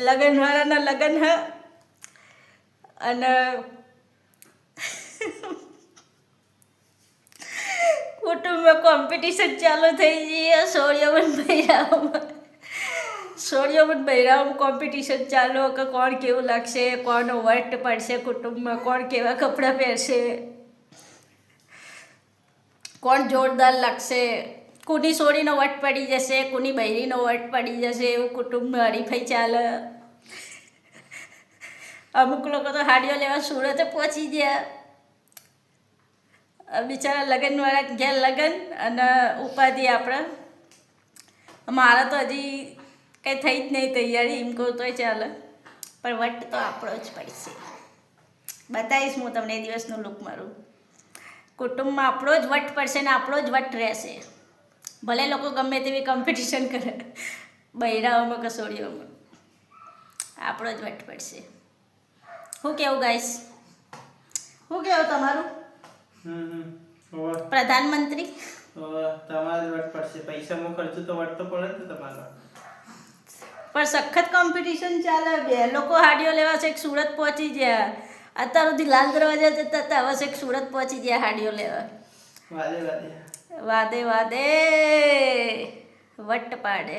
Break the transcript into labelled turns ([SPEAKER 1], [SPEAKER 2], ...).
[SPEAKER 1] લગનવાળાના લગન હ અને કુટુંબમાં કોમ્પિટિશન ચાલુ થઈ ગઈ. સોળિયામાં બૈરાઓમાં કોમ્પિટિશન ચાલુ કે કોણ કેવું લાગશે, કોનો વટ પડશે કુટુંબમાં, કોણ કેવા કપડાં પહેરશે, કોણ જોરદાર લાગશે, કોની સોળીનો વટ પડી જશે, કોની બૈરીનો વટ પડી જશે, એવું કુટુંબમાં હરીફાઈ ચાલે. અમુક લોકો તો હાડીઓ લેવા સુરતે પહોંચી ગયા. બિચારા લગ્નવાળા ઘેર લગ્ન અને ઉપાધિ આપણે. મારા તો હજી કંઈ થઈ જ નહીં તૈયારી, એમ કહું તોય ચાલે, પણ વટ તો આપણો જ પડશે. બતાવીશ હું તમને એ દિવસનું લુક મારું. કુટુંબમાં આપણો જ વટ પડશે ને આપણો જ વટ રહેશે. ભલે લોકો ગમે તેવી કોમ્પિટિશન કરે બૈરાઓમાં કસોડીઓમાં, આપણો જ વટ પડશે. શું કેવું ગાઈસ? શું કેવું તમારું? પ્રધાનમંત્રી
[SPEAKER 2] તમારે વટ પડશે. પૈસા માં ખર્ચો તો વટ તો પડે જ તમારો.
[SPEAKER 1] પણ સખત કોમ્પિટિશન ચાલે. બે લોકો હાડીઓ લેવા છે સુરત પહોંચી ગયા. અત્યાર સુધી લાલ દરવાજા જતા હતા, હવે છે સુરત પહોંચી ગયા હાડીઓ લેવા.
[SPEAKER 2] વાદે વાદે
[SPEAKER 1] વાદે વાદે વટ પાડે.